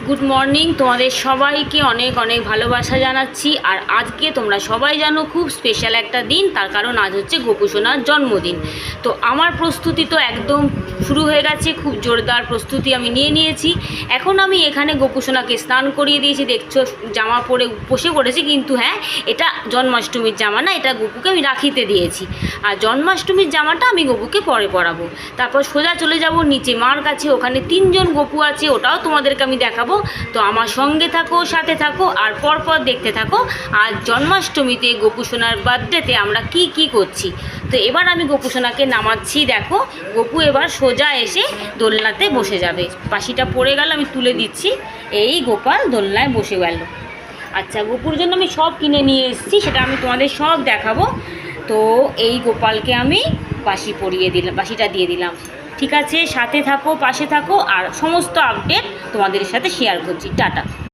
Good morning, তোমাদের সবাইকে অনেক অনেক ভালোবাসা জানাচ্ছি। আর আজকে তোমরা সবাই জানো খুব স্পেশাল একটা দিন, তার কারণ আজ হচ্ছে গোপু সোনার জন্মদিন। তো আমার প্রস্তুতি তো একদম শুরু হয়ে গেছে, খুব জোরদার প্রস্তুতি আমি নিয়ে নিয়েছি। এখন আমি এখানে গোপু সোনাকে স্নান করিয়ে দিয়েছি, দেখছো জামা পরে বসে পড়েছি, কিন্তু হ্যাঁ এটা জন্মাষ্টমীর জামা না, এটা গোপুকে আমি রাখিতে দিয়েছি। আর জন্মাষ্টমীর জামাটা আমি গোপুকে পরে পরাবো। তারপর সোজা চলে যাব নিচে মার কাছে, ওখানে 3জন গোপু আছে, ওটাও তোমাদেরকে আমি দেখাবো। তো আমার সঙ্গে থাকো, সাথে থাকো, আর পরপর দেখতে থাকো আজ জন্মাষ্টমীতে গোপু সোনার বার্থডেতে আমরা কি কি করছি। তো এবার আমি গোপু সোনাকে নামাচ্ছি, দেখো গোপু এবার সোজা এসে দোলনাতে বসে যাবে। বাঁশিটা পড়ে গেল, আমি তুলে দিচ্ছি। এই গোপাল দোলনায় বসে গেল। আচ্ছা, গোপুর জন্য আমি সব কিনে নিয়ে এসেছি, সেটা আমি তোমাদের সব দেখাবো। তো এই গোপালকে আমি বাঁশি পরিয়ে দিলাম, বাঁশিটা দিয়ে দিলাম। ঠিক আছে, সাথে থাকো, পাশে থাকো, আর সমস্ত আপডেট তোমাদের সাথে শেয়ার করছি। টাটা।